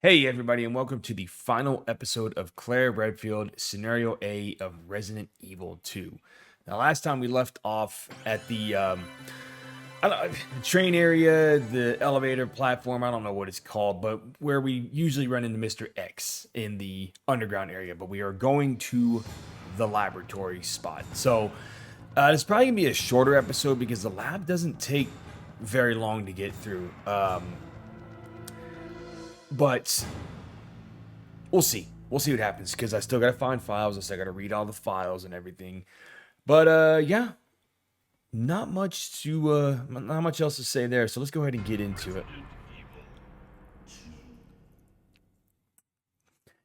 Hey everybody, and welcome to the final episode of Claire Redfield Scenario A of Resident Evil 2. Now, last time we left off at the I don't, train area, the elevator platform, I don't know what it's called, but where we usually run into Mr. X in the underground area. But we are going to the laboratory spot. So, it's probably going to be a shorter episode because the lab doesn't take very long to get through. But we'll see. We'll see what happens because I still got to find files. I still got to read all the files and everything. But yeah, not much else to say there. So let's go ahead and get into it.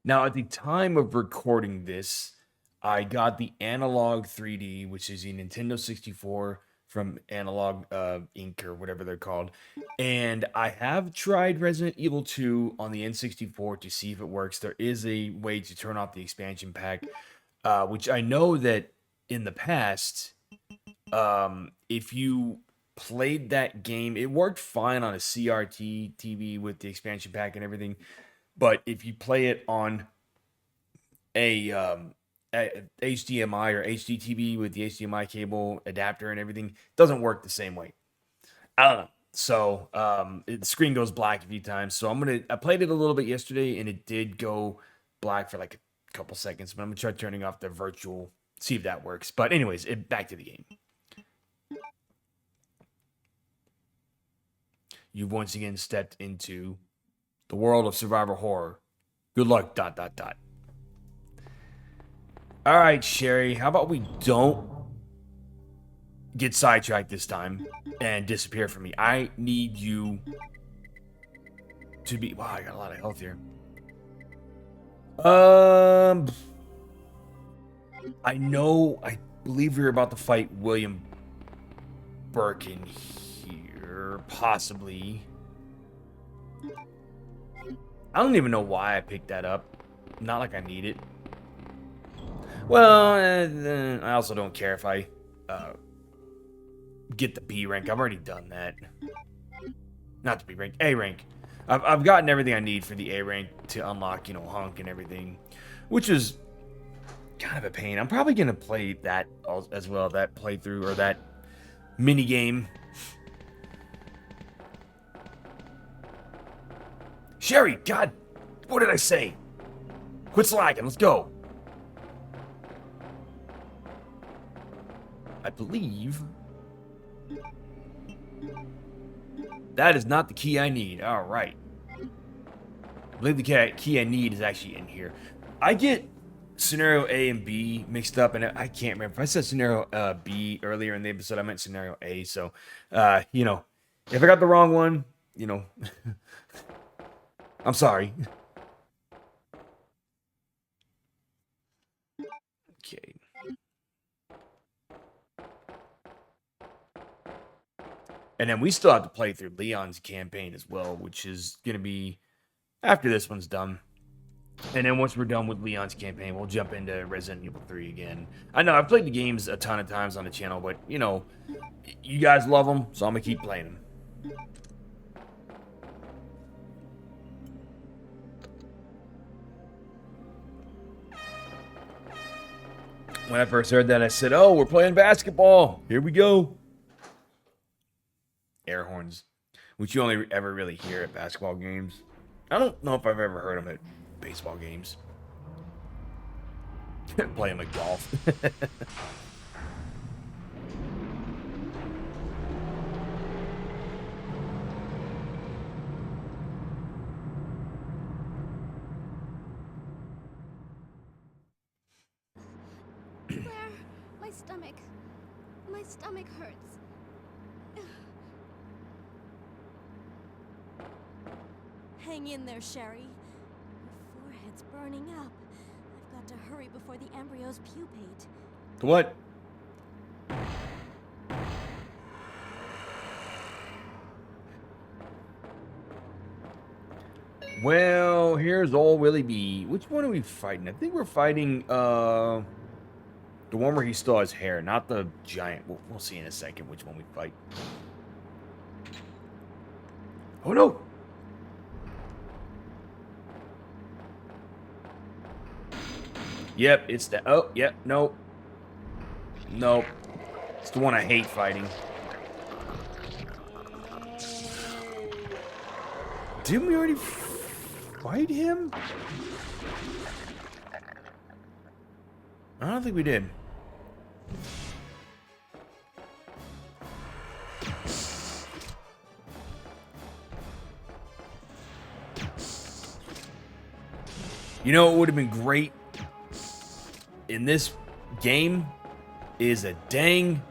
Now, at the time of recording this, I got the Analog 3D, which is a Nintendo 64 from Analog Inc. or whatever they're called. And I have tried Resident Evil 2 on the N64 to see if it works. There is a way to turn off the expansion pack, which I know that in the past, if you played that game, it worked fine on a CRT TV with the expansion pack and everything. But if you play it on a HDMI or HDTV with the HDMI cable adapter and everything, it doesn't work the same way. I don't know. So the screen goes black a few times. So I played it a little bit yesterday and it did go black for like a couple seconds. But I'm gonna try turning off the virtual, see if that works. But anyways, back to the game. You've once again stepped into the world of survival horror. Good luck. ... All right, Sherry. How about we don't get sidetracked this time and disappear from me? I need you to be. Wow, I got a lot of health here. I know. I believe we were about to fight William Birkin here, possibly. I don't even know why I picked that up. Not like I need it. Well, I also don't care if I get the B rank. I've already done that. Not the B rank, A rank. I've gotten everything I need for the A rank to unlock, Hunk and everything, which is kind of a pain. I'm probably gonna play that as well, that playthrough or that mini game. Sherry, God, what did I say? Quit slacking. Let's go. I believe that is not the key I need. All right. I believe the key I need is actually in here. I get scenario A and B mixed up, and I can't remember. If I said scenario B earlier in the episode, I meant scenario A. So, if I got the wrong one, I'm sorry. Okay. And then we still have to play through Leon's campaign as well, which is going to be after this one's done. And then once we're done with Leon's campaign, we'll jump into Resident Evil 3 again. I know I've played the games a ton of times on the channel, but, you guys love them, so I'm going to keep playing them. When I first heard that, I said, oh, we're playing basketball. Here we go. Air horns, which you only ever really hear at basketball games. I don't know if I've ever heard them at baseball games. Playing like golf. Claire, my stomach hurts. Hang in there, Sherry. Your forehead's burning up. I've got to hurry before the embryos pupate. What? Well, here's old Willie B. Which one are we fighting? I think we're fighting the one where he still has hair, not the giant. We'll see in a second which one we fight. Oh no! Yep, it's that. Oh, yep, nope. Nope. It's the one I hate fighting. Didn't we already fight him? I don't think we did. You know, it would have been great in this game is a dang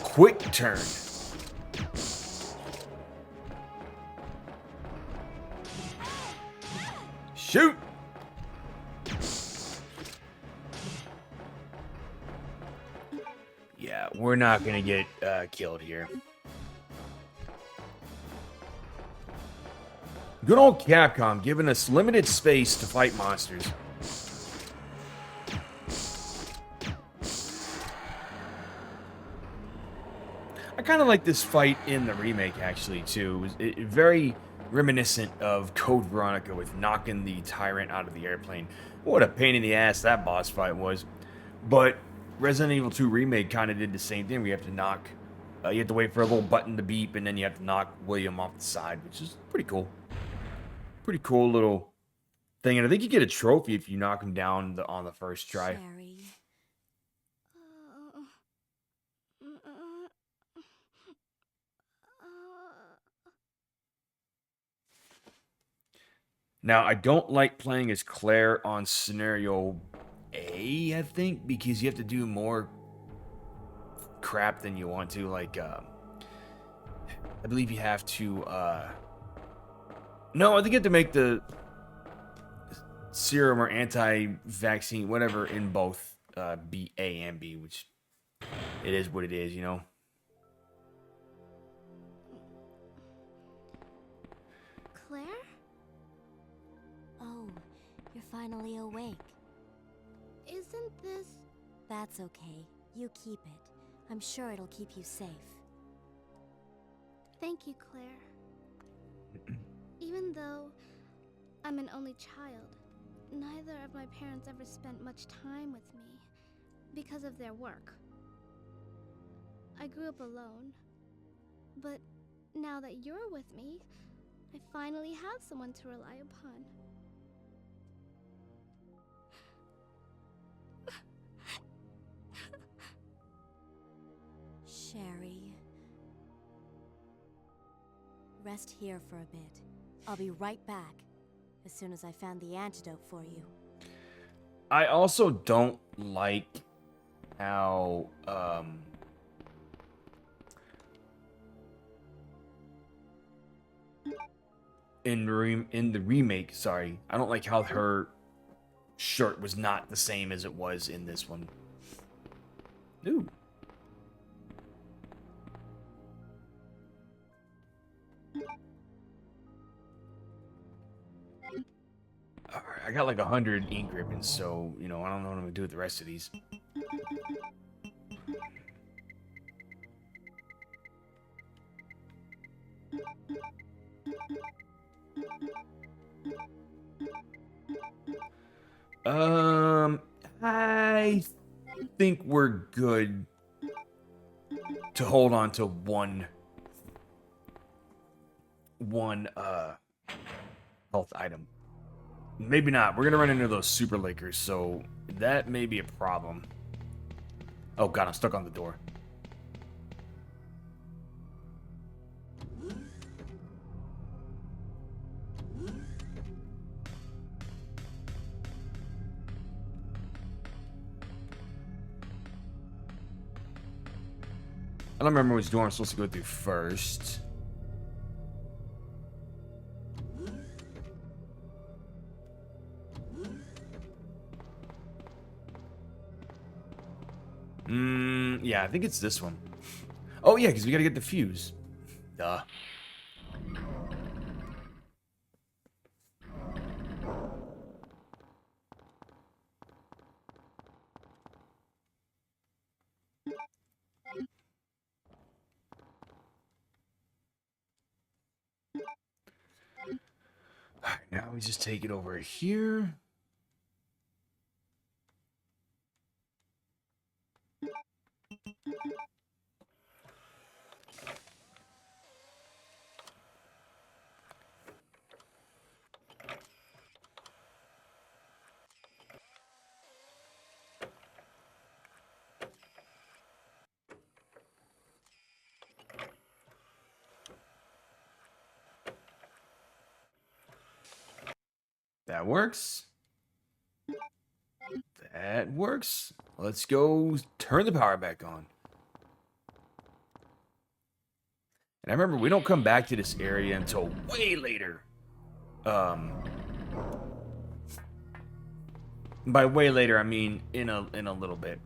quick turn. Shoot! Yeah, we're not gonna get killed here. Good old Capcom giving us limited space to fight monsters. I kind of like this fight in the remake, actually, too. It was very reminiscent of Code Veronica with knocking the tyrant out of the airplane. What a pain in the ass that boss fight was. But Resident Evil 2 Remake kind of did the same thing. We have to knock, you have to wait for a little button to beep, and then you have to knock William off the side, which is pretty cool. Pretty cool little thing. And I think you get a trophy if you knock him down on the first try. Sherry. Now, I don't like playing as Claire on scenario A, I think, because you have to do more crap than you want to. Like, I believe you have to, no, I think you have to make the serum or anti-vaccine, whatever, in both B, A, and B, which it is what it is, you know? Claire? Oh, you're finally awake. Isn't this... That's okay. You keep it. I'm sure it'll keep you safe. Thank you, Claire. Even though I'm an only child, neither of my parents ever spent much time with me because of their work. I grew up alone, but now that you're with me, I finally have someone to rely upon. Sherry. Rest here for a bit. I'll be right back as soon as I found the antidote for you. I also don't like how, in the remake, sorry, I don't like how her shirt was not the same as it was in this one. Ooh. Alright, I got like 100 ink ribbons, so, you know, I don't know what I'm gonna do with the rest of these. I think we're good to hold on to one health item. Maybe not. We're gonna run into those super lickers, so that may be a problem. Oh god, I'm stuck on the door. I don't remember which door I'm supposed to go through first. Yeah, I think it's this one. Oh yeah, because we gotta get the fuse. Duh. Alright, now we just take it over here. That works. That works. Let's go turn the power back on. And I remember we don't come back to this area until way later. By way later, I mean in a little bit.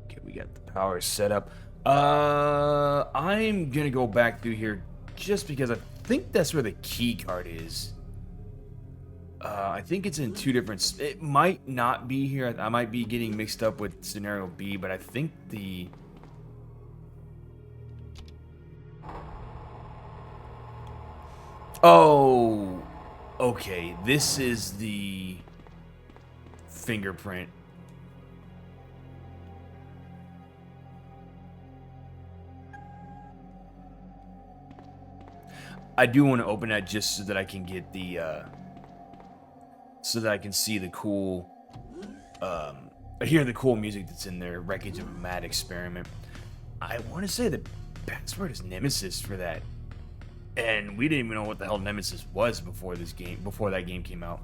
Okay, we got the power set up. I'm gonna go back through here just because I think that's where the key card is. I think it's in two different. It might not be here. I might be getting mixed up with scenario B, but I think the. Oh, okay. This is the fingerprint. I do want to open that just so that I can get the, so that I can see the cool, hear the cool music that's in there. Wreckage of a Mad Experiment. I want to say the password is Nemesis for that, and we didn't even know what the hell Nemesis was before this game, before that game came out.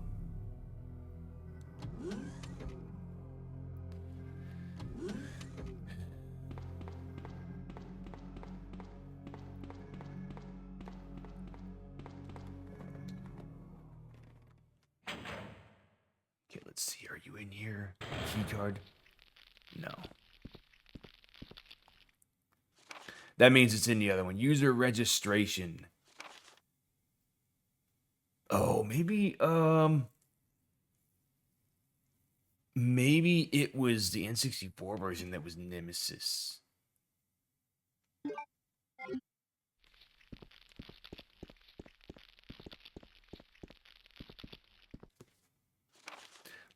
Okay, let's see. Are you in here? Key card? No. That means it's in the other one. User registration. Oh, maybe it was the N64 version that was Nemesis.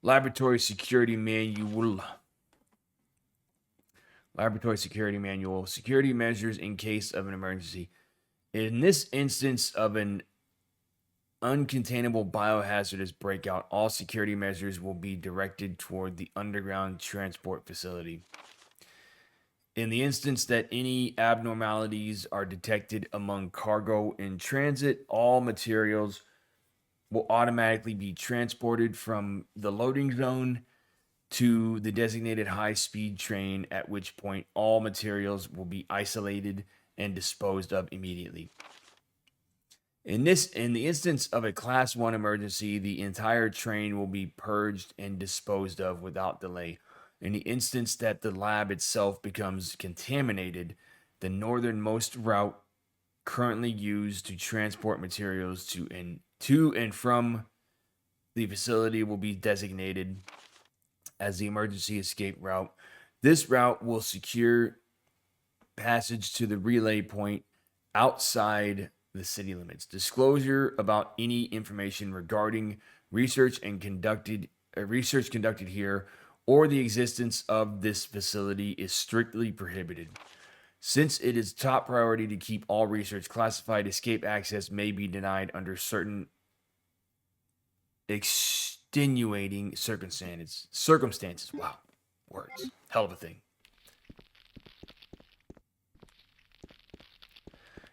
Laboratory security manual. Laboratory security manual. Security measures in case of an emergency. In this instance of an uncontainable biohazardous breakout, all security measures will be directed toward the underground transport facility. In the instance that any abnormalities are detected among cargo in transit, all materials will automatically be transported from the loading zone to the designated high-speed train, at which point all materials will be isolated and disposed of immediately. In the instance of a Class 1 emergency, the entire train will be purged and disposed of without delay. In the instance that the lab itself becomes contaminated, the northernmost route currently used to transport materials to and from the facility will be designated as the emergency escape route. This route will secure passage to the relay point outside the city limits. Disclosure about any information regarding research conducted here or the existence of this facility is strictly prohibited. Since it is top priority to keep all research classified, escape access may be denied under certain extenuating circumstances. Wow. Words. Hell of a thing.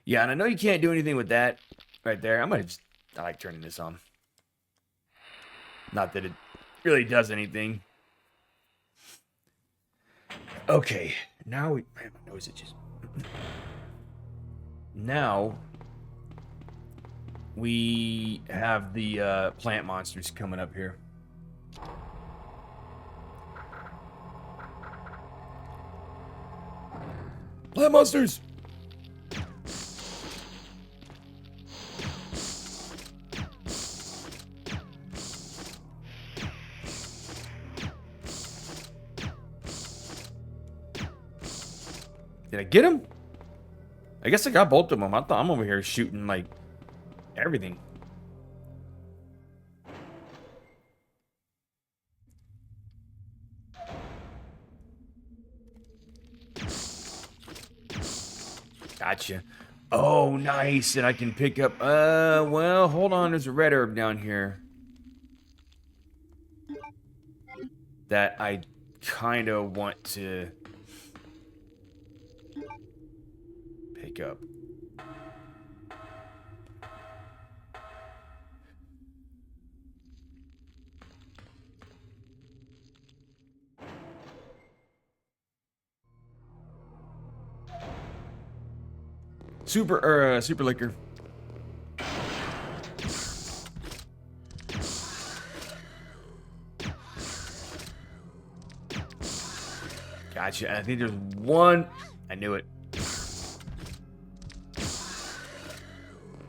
Yeah, and I know you can't do anything with that right there. I like turning this on. Not that it really does anything. Okay, now man, my nose itches. Now we have the plant monsters coming up here. Plant monsters! Did I get him? I guess I got both of them. I thought I'm over here shooting like everything. Gotcha. Oh, nice. And I can pick up, well, hold on. There's a red herb down here that I kind of want to pick up. Super liquor. Gotcha. And I think there's one. I knew it.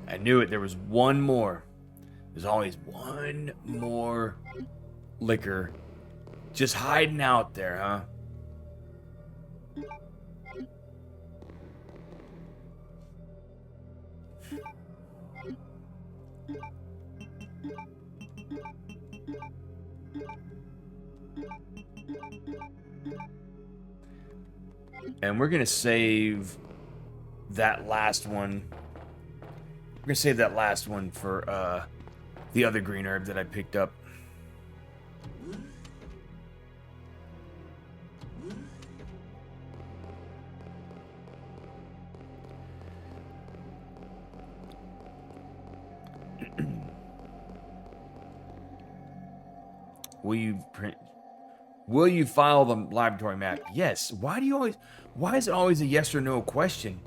I knew it. There was one more. There's always one more liquor just hiding out there, huh? And we're gonna save that last one. We're gonna save that last one for the other green herb that I picked up. Will you file the laboratory map? Yes. Why is it always a yes or no question?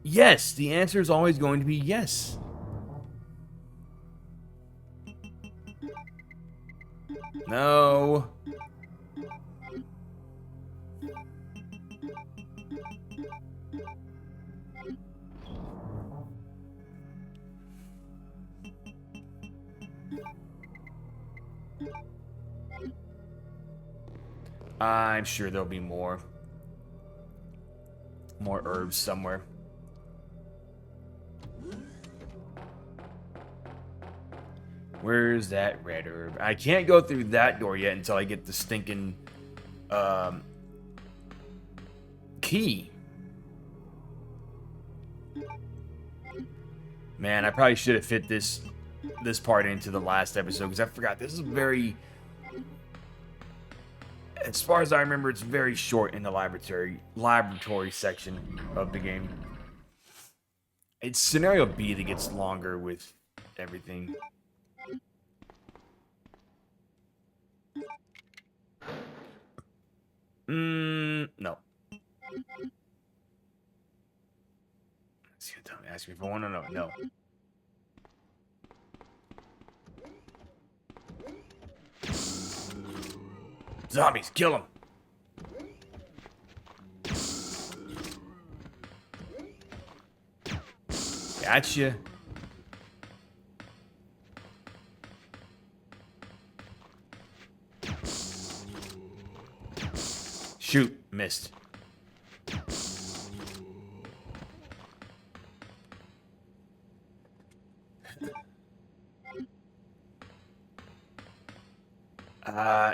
Yes, the answer is always going to be yes. No. I'm sure there'll be more herbs somewhere. Where's that red herb? I can't go through that door yet until I get the stinking key. Man, I probably should have fit this part into the last episode because I forgot this is very, as far as I remember, it's very short in the laboratory section of the game. It's scenario B that gets longer with everything. No. It's gonna tell me, ask me if I want to know. No. Zombies, kill them. Gotcha. Shoot, missed.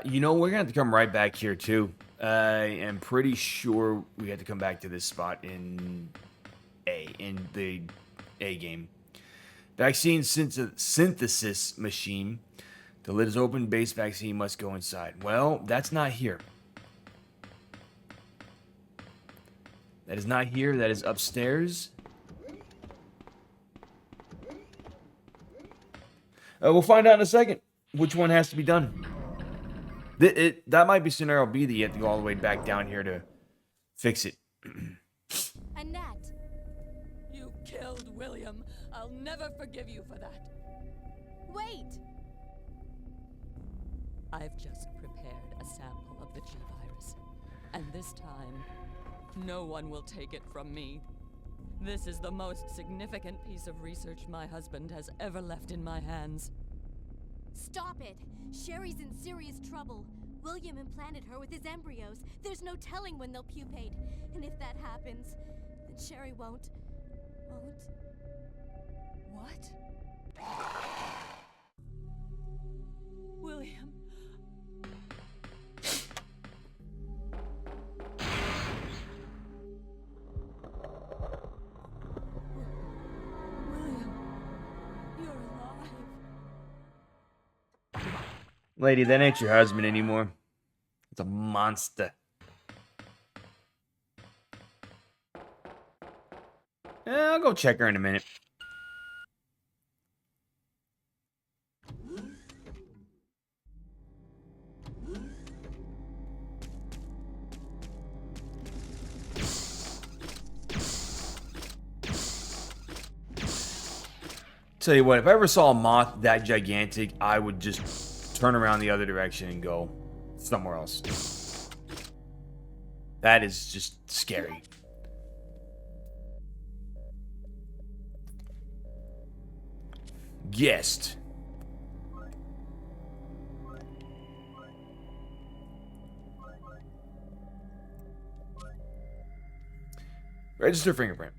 You know, we're gonna have to come right back here too. I am pretty sure we have to come back to this spot in the A game. Vaccine synthesis machine. The lid is open. Base vaccine must go inside. Well, that's not here. That is not here. That is upstairs. We'll find out in a second which one has to be done. That might be scenario B that you have to go all the way back down here to fix it. Annette! You killed William. I'll never forgive you for that. Wait! I've just prepared a sample of the G virus. And this time, no one will take it from me. This is the most significant piece of research my husband has ever left in my hands. Stop it! Sherry's in serious trouble. William implanted her with his embryos. There's no telling when they'll pupate. And if that happens, then Sherry won't... What? William... Lady, that ain't your husband anymore. It's a monster. I'll go check her in a minute. Tell you what, if I ever saw a moth that gigantic, I would just turn around the other direction and go somewhere else. That is just scary. Guest. Register fingerprint.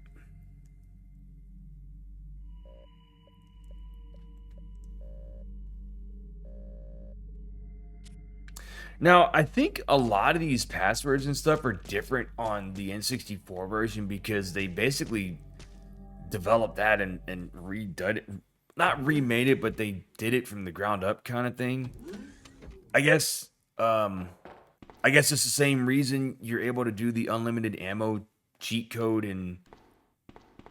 Now, I think a lot of these passwords and stuff are different on the N64 version because they basically developed that and redone it. Not remade it, but they did it from the ground up kind of thing. I guess it's the same reason you're able to do the unlimited ammo cheat code in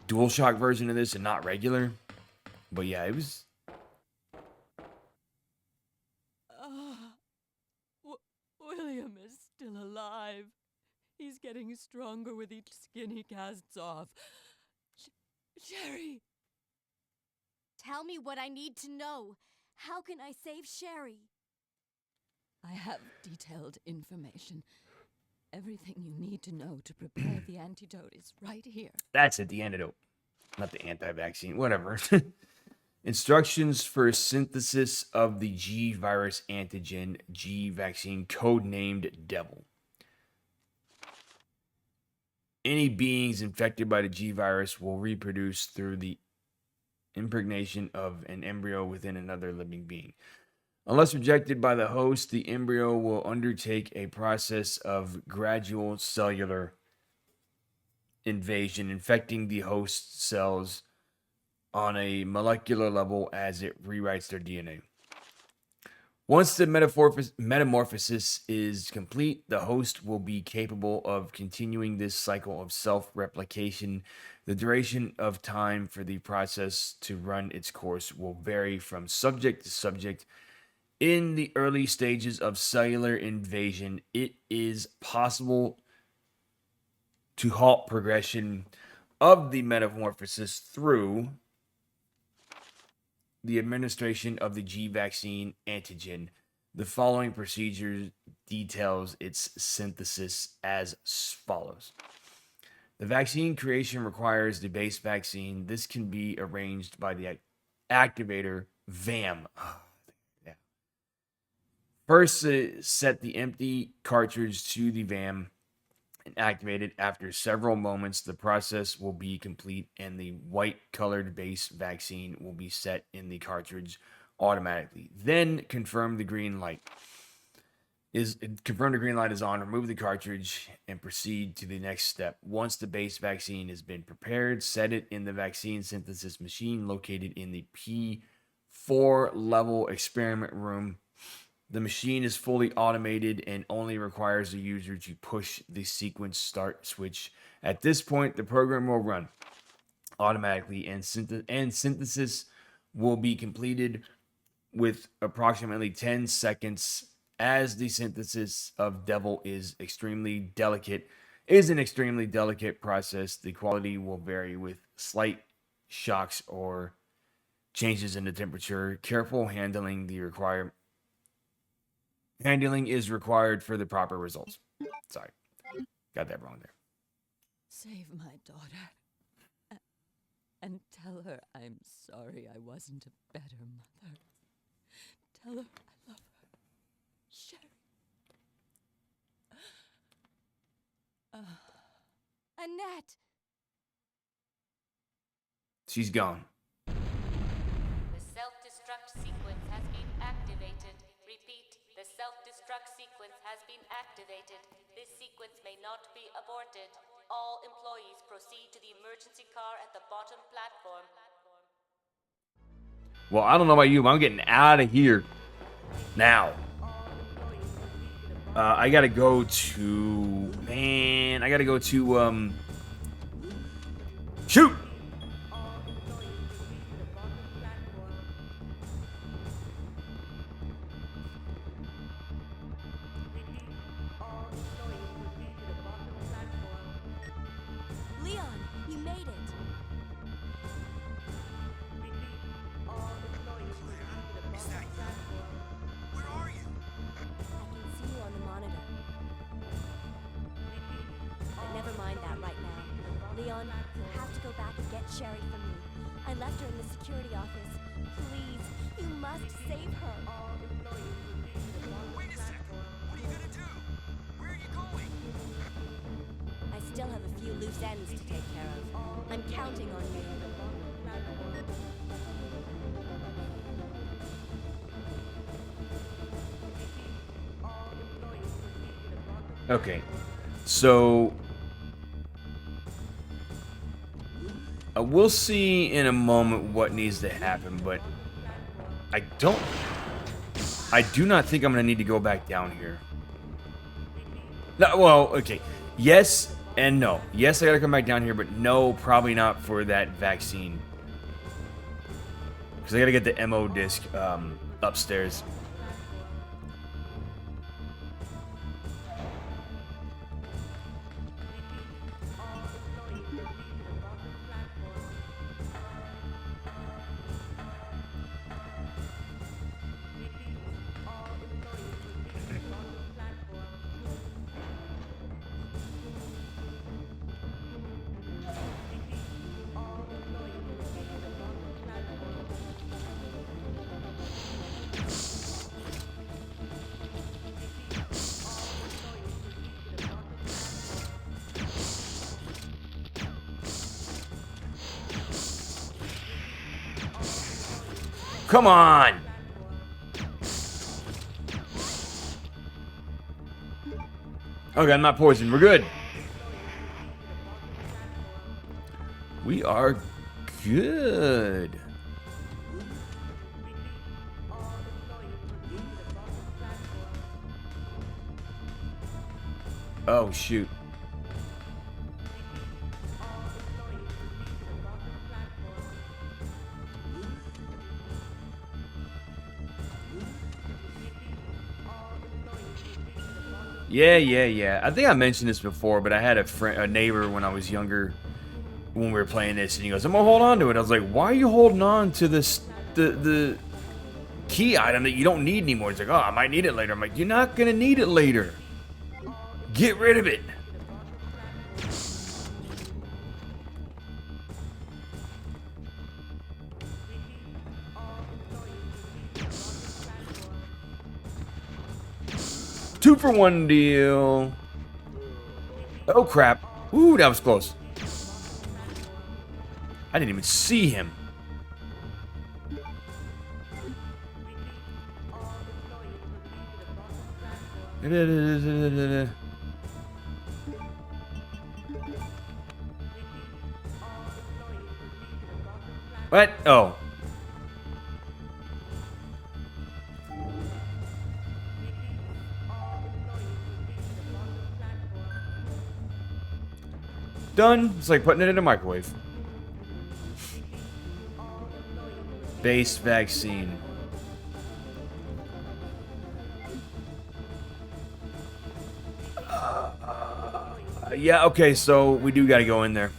DualShock version of this and not regular. But yeah, it was... William is still alive. He's getting stronger with each skin he casts off. Sherry! Tell me what I need to know. How can I save Sherry? I have detailed information. Everything you need to know to prepare the antidote is right here. That's it, the antidote. Not the anti-vaccine, whatever. Instructions for synthesis of the G virus antigen G vaccine, codenamed Devil. Any beings infected by the G virus will reproduce through the impregnation of an embryo within another living being. Unless rejected by the host, the embryo will undertake a process of gradual cellular invasion, infecting the host cells on a molecular level as it rewrites their DNA. Once the metamorphosis is complete, the host will be capable of continuing this cycle of self-replication. The duration of time for the process to run its course will vary from subject to subject. In the early stages of cellular invasion, it is possible to halt progression of the metamorphosis through the administration of the G vaccine antigen. The following procedure details its synthesis as follows. The vaccine creation requires the base vaccine. This can be arranged by the activator VAM. First, set the empty cartridge to the VAM and activate it. After several moments, the process will be complete and the white colored base vaccine will be set in the cartridge automatically. Then confirm the green light is on, remove the cartridge and proceed to the next step. Once the base vaccine has been prepared, set it in the vaccine synthesis machine located in the P4 level experiment room. The machine is fully automated and only requires the user to push the sequence start switch. At this point, the program will run automatically and synthesis will be completed with approximately 10 seconds. As the synthesis of Devil is an extremely delicate process, the quality will vary with slight shocks or changes in the temperature. Careful handling is required for the proper results. Sorry, got that wrong there. Save my daughter. And tell her I'm sorry I wasn't a better mother. Tell her I love her. Sherry. Annette! She's gone. The self-destruct sequence has been activated. Repeat, the self-destruct sequence has been activated. This sequence may not be aborted. All employees proceed to the emergency car at the bottom platform. Well, I don't know about you, but I'm getting out of here now. I gotta go to... Man, I gotta go to, Shoot! Leon, you made it. Is that you? Where are you? I can see you on the monitor. But never mind that right now. Leon, you have to go back and get Sherry for me. I left her in the security office. Please, you must save her. Wait a second. What are you gonna do? Where are you going? I still have a few loose ends to take care of. I'm counting on you. Okay. So... we'll see in a moment what needs to happen, but... I do not think I'm going to need to go back down here. No, well, okay. Yes and no. Yes, I got to come back down here, but no, probably not for that vaccine. Because I got to get the MO disc upstairs. Come on! Okay, I'm not poisoned. We're good. We are good. Oh, shoot. Yeah. I think I mentioned this before, but I had a neighbor when I was younger when we were playing this, and he goes, "I'm gonna hold on to it." I was like, "Why are you holding on to this the key item that you don't need anymore?" He's like, "Oh, I might need it later." I'm like, "You're not gonna need it later. Get rid of it." Two-for-one deal. Oh, crap. Ooh, that was close. I didn't even see him. What? Oh. Done. It's like putting it in a microwave. Base vaccine. Yeah, okay, so we do gotta go in there.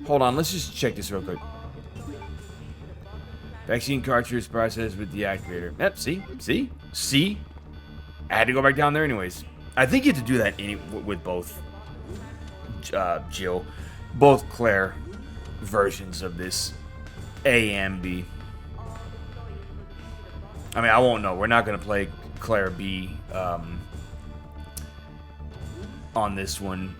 Hold on, let's just check this real quick. Vaccine cartridge processed with the activator. Yep, see? I had to go back down there anyways. I think you have to do that with both Jill, both Claire versions of this, A and B. I mean, I won't know. We're not going to play Claire B on this one.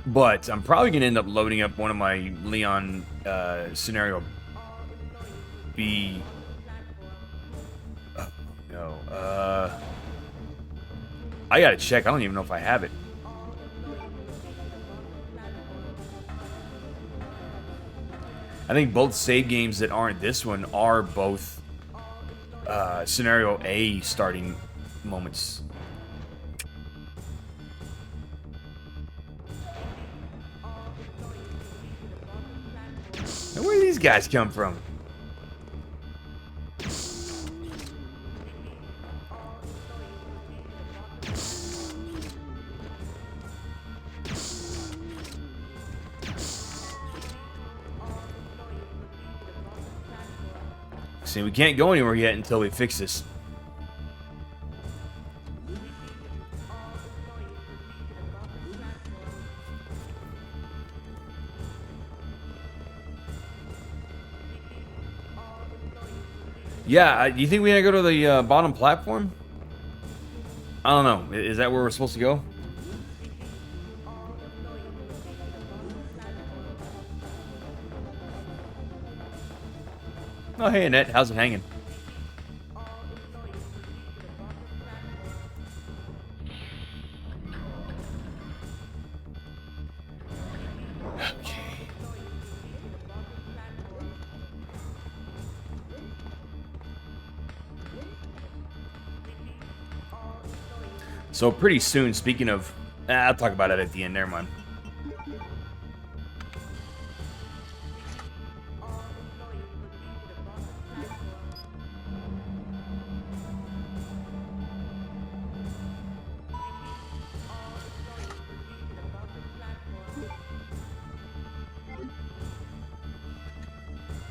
But I'm probably going to end up loading up one of my Leon scenario B. Oh, no. I got to check. I don't even know if I have it. I think both save games that aren't this one are both scenario A starting moments. Now, where do these guys come from? See, we can't go anywhere yet until we fix this. Yeah, do you think we gotta go to the bottom platform? I don't know. Is that where we're supposed to go? Oh, hey, Annette. How's it hanging? Okay. So pretty soon, speaking of... I'll talk about it at the end. Never mind.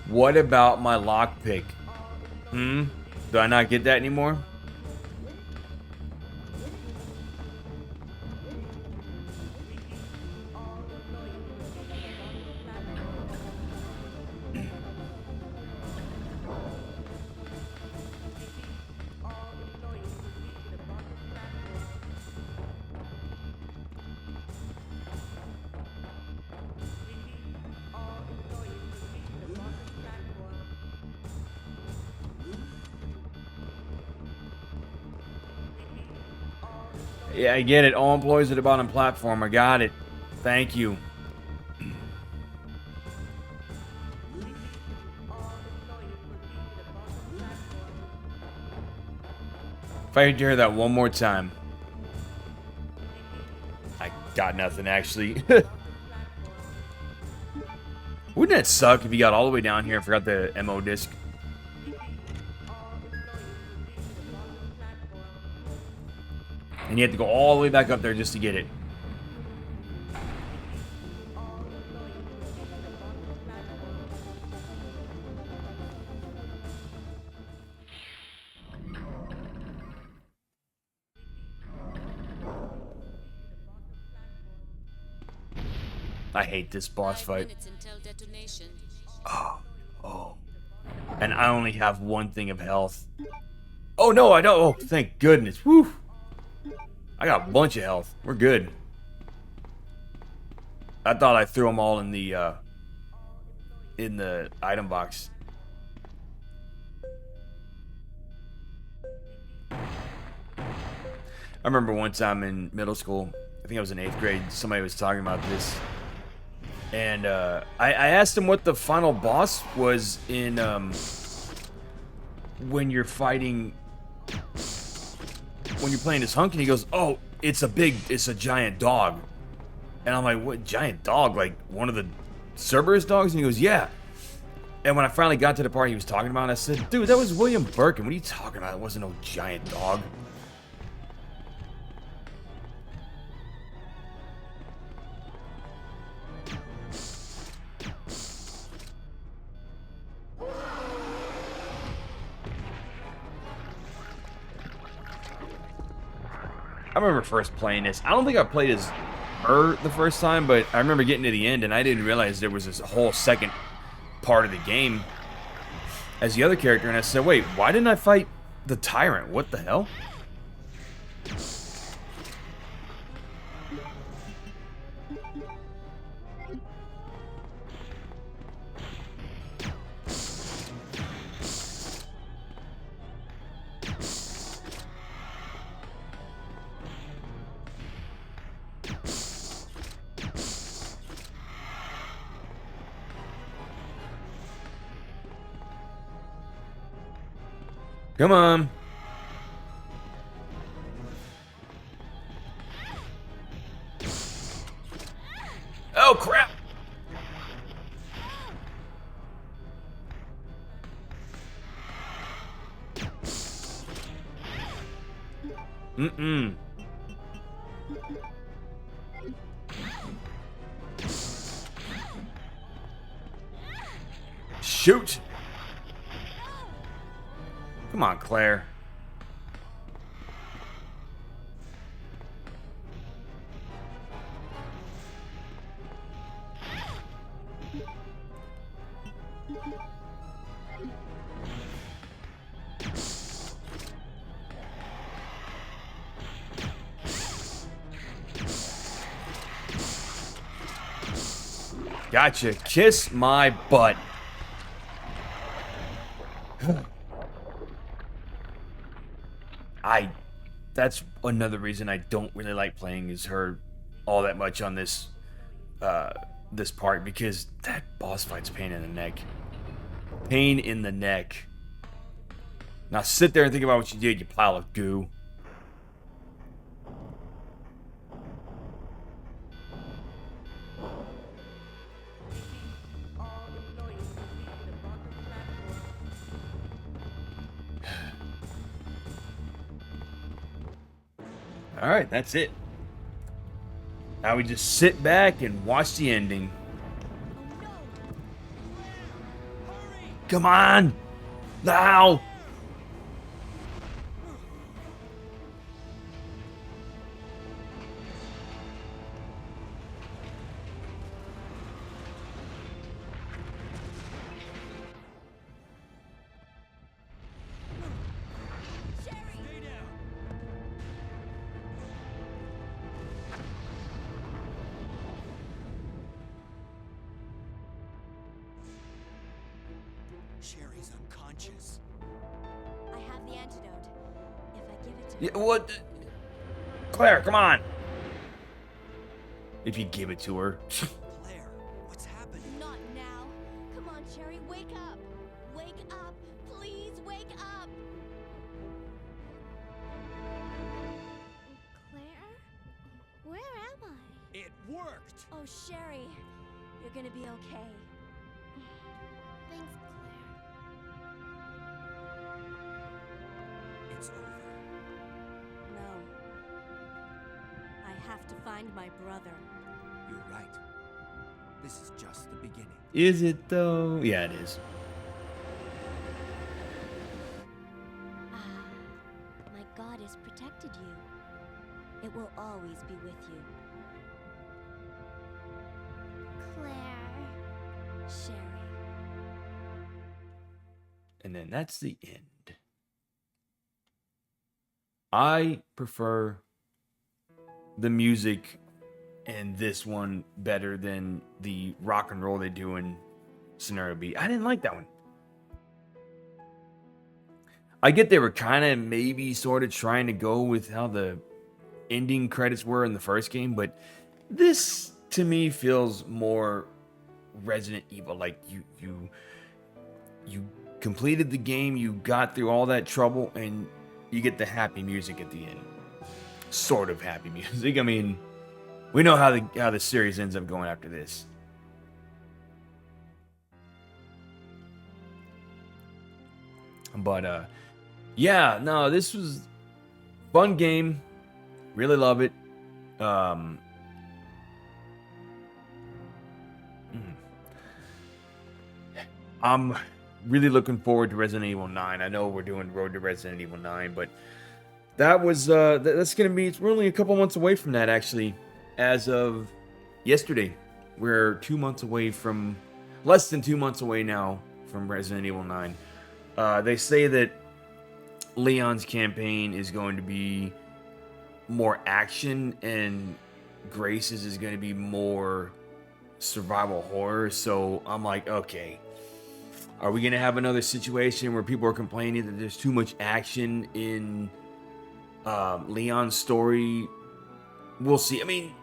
What about my lockpick? Do I not get that anymore? Yeah, I get it. All employees at the bottom platform. I got it. Thank you. If I hear that one more time. I got nothing, actually. Wouldn't that suck if you got all the way down here and forgot the MO disc? And you have to go all the way back up there just to get it. I hate this boss 5 fight. minutes until detonation. Oh. And I only have one thing of health. Oh, no, I don't. Oh, thank goodness. Woo. I got a bunch of health. We're good. I thought I threw them all in the item box. I remember one time in middle school, I think I was in 8th grade, somebody was talking about this. And I asked him what the final boss was in when you're fighting, when you're playing as Hunk, and he goes, "Oh, it's a giant dog." And I'm like, "What giant dog? Like one of the Cerberus dogs?" And he goes, "Yeah." And when I finally got to the part he was talking about, I said, "Dude, that was William Birkin. What are you talking about? It wasn't no giant dog." I remember first playing this. I don't think I played as her the first time, but I remember getting to the end and I didn't realize there was this whole second part of the game as the other character, and I said, wait, why didn't I fight the tyrant? What the hell? Come on. Oh, crap. Mm-mm. Shoot. Come on, Claire. Gotcha. Kiss my butt. That's another reason I don't really like playing as her all that much on this this part, because that boss fight's pain in the neck. Pain in the neck. Now sit there and think about what you did, you pile of goo. Alright, that's it. Now we just sit back and watch the ending. Come on! Now! Sherry's unconscious. I have the antidote. If I give it to Yeah, her. what? Claire, come on! If you give it to her. Claire, what's happening? Not now. Come on, Sherry, wake up. Wake up. Please wake up. Claire? Where am I? It worked! Oh, Sherry, you're gonna be okay. Thanks, Claire. It's over. No. I have to find my brother. You're right. This is just the beginning. Is it though? Yeah, it is. Ah, my God has protected you. It will always be with you. Claire. Sherry. And then that's the end. I prefer the music in this one better than the rock and roll they do in Scenario B. I didn't like that one. I get they were kind of maybe sort of trying to go with how the ending credits were in the first game, but this to me feels more Resident Evil. Like you completed the game, you got through all that trouble, and you get the happy music at the end. Sort of happy music. I mean, we know how the series ends up going after this. But yeah, no, this was fun game. Really love it. I'm really looking forward to Resident Evil 9. I know we're doing Road to Resident Evil 9, but that was that's gonna be. We're only a couple months away from that, actually. As of yesterday, we're 2 months away from, less than 2 months away now from Resident Evil 9. They say that Leon's campaign is going to be more action, and Grace's is going to be more survival horror. So I'm like, okay, are we going to have another situation where people are complaining that there's too much action in Leon's story? We'll see. I mean,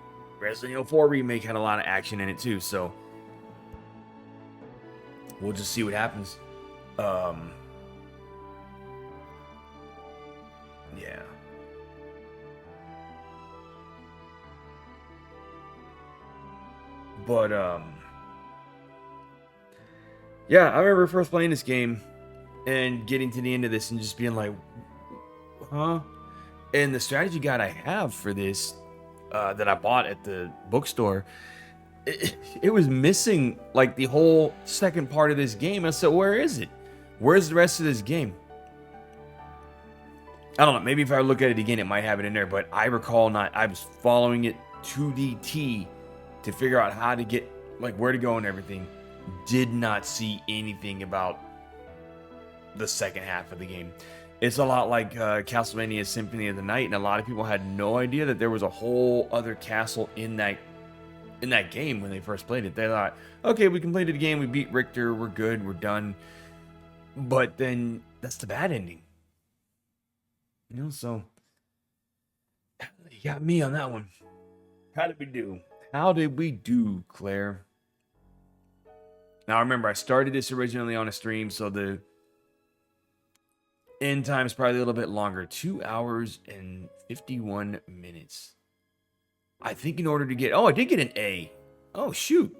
Resident Evil 4 Remake had a lot of action in it too, so we'll just see what happens. But yeah, I remember first playing this game and getting to the end of this and just being like, huh? And the strategy guide I have for this that I bought at the bookstore, it was missing like the whole second part of this game. I said, where is it? Where's the rest of this game? I don't know. Maybe if I look at it again, it might have it in there. But I recall I was following it to the T to figure out how to get, like, where to go and everything. Did not see anything about the second half of the game. It's a lot like Castlevania Symphony of the Night, and a lot of people had no idea that there was a whole other castle in that game when they first played it. They thought, okay, we completed the game, we beat Richter, we're good, we're done. But then that's the bad ending. You know, so you got me on that one. How did we do? How did we do, Claire? Now remember, I started this originally on a stream, so the end time is probably a little bit longer. 2 hours and 51 minutes. I think in order to get... Oh, I did get an A. Oh, shoot.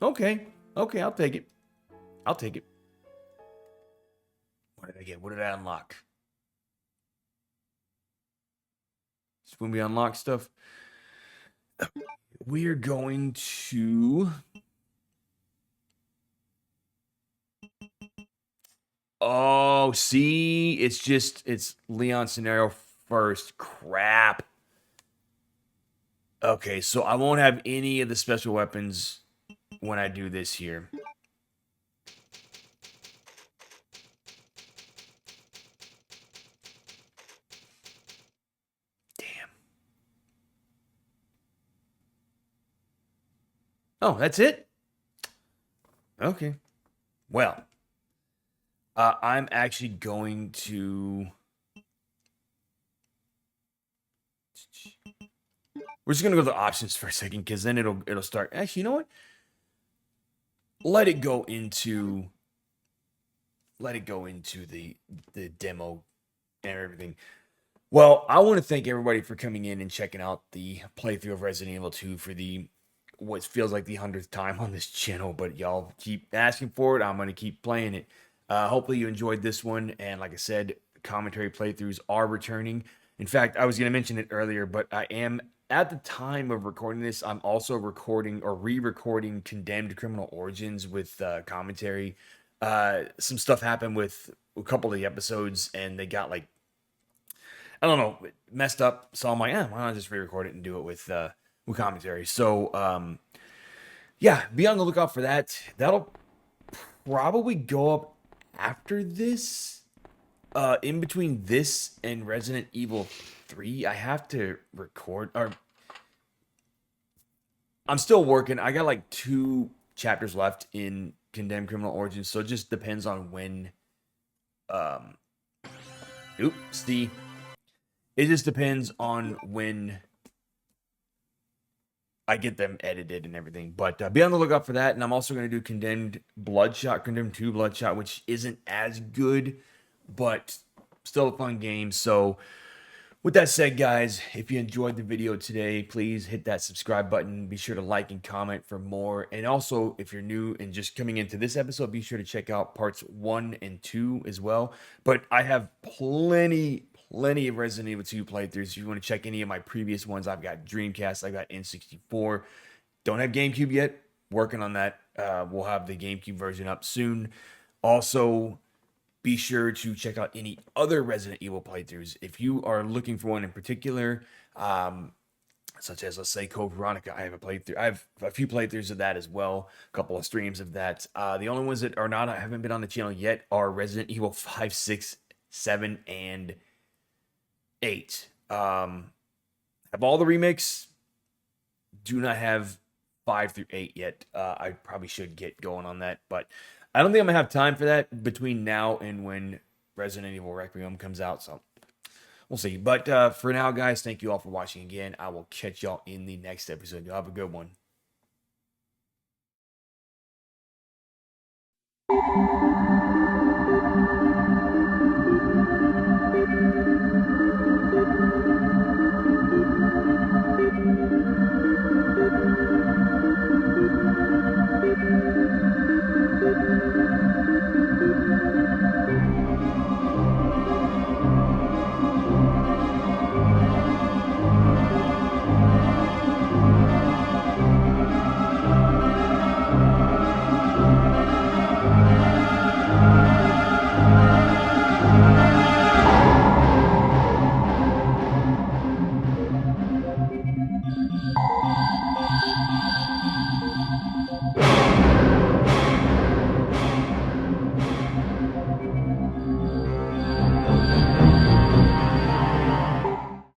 Okay. Okay, I'll take it. I'll take it. What did I get? What did I unlock? Just when we unlock stuff, we're going to... Oh, see? It's Leon scenario first. Crap. Okay, so I won't have any of the special weapons when I do this here. Damn. Oh, that's it? Okay. Well, I'm actually going to... We're just gonna go to the options for a second, because then it'll start. Actually, you know what? Let it go into the demo and everything. Well, I want to thank everybody for coming in and checking out the playthrough of Resident Evil 2 for the what feels like the 100th time on this channel, but y'all keep asking for it. I'm gonna keep playing it. Hopefully you enjoyed this one, and like I said, commentary playthroughs are returning. In fact, I was gonna mention it earlier, but I am, at the time of recording this, I'm also recording or re-recording Condemned Criminal Origins with commentary. Some stuff happened with a couple of the episodes, and they got, like, I don't know, messed up. So I'm like, why not just re-record it and do it with commentary? So yeah, be on the lookout for that. That'll probably go up after this. In between this and Resident Evil 3, I have to record, or I'm still working. I got like 2 chapters left in Condemned Criminal Origins, so it just depends on when, it just depends on when I get them edited and everything. But be on the lookout for that, and I'm also going to do Condemned 2 Bloodshot, which isn't as good, but still a fun game. So with that said, guys, if you enjoyed the video today, please hit that subscribe button. Be sure to like and comment for more. And also, if you're new and just coming into this episode, be sure to check out parts 1 and 2 as well. But I have plenty of Resident Evil 2 playthroughs. If you want to check any of my previous ones, I've got Dreamcast, I've got N64. Don't have GameCube yet. Working on that. We'll have the GameCube version up soon. Also, be sure to check out any other Resident Evil playthroughs. If you are looking for one in particular, such as, let's say, Code Veronica, I have a playthrough. I have a few playthroughs of that as well. A couple of streams of that. The only ones that haven't been on the channel yet are Resident Evil 5, 6, 7, and 8. Have all the remakes. Do not have 5 through 8 yet. I probably should get going on that, but I don't think I'm gonna have time for that between now and when Resident Evil Requiem comes out, so we'll see. But for now, guys, thank you all for watching again. I will catch y'all in the next episode. Y'all have a good one.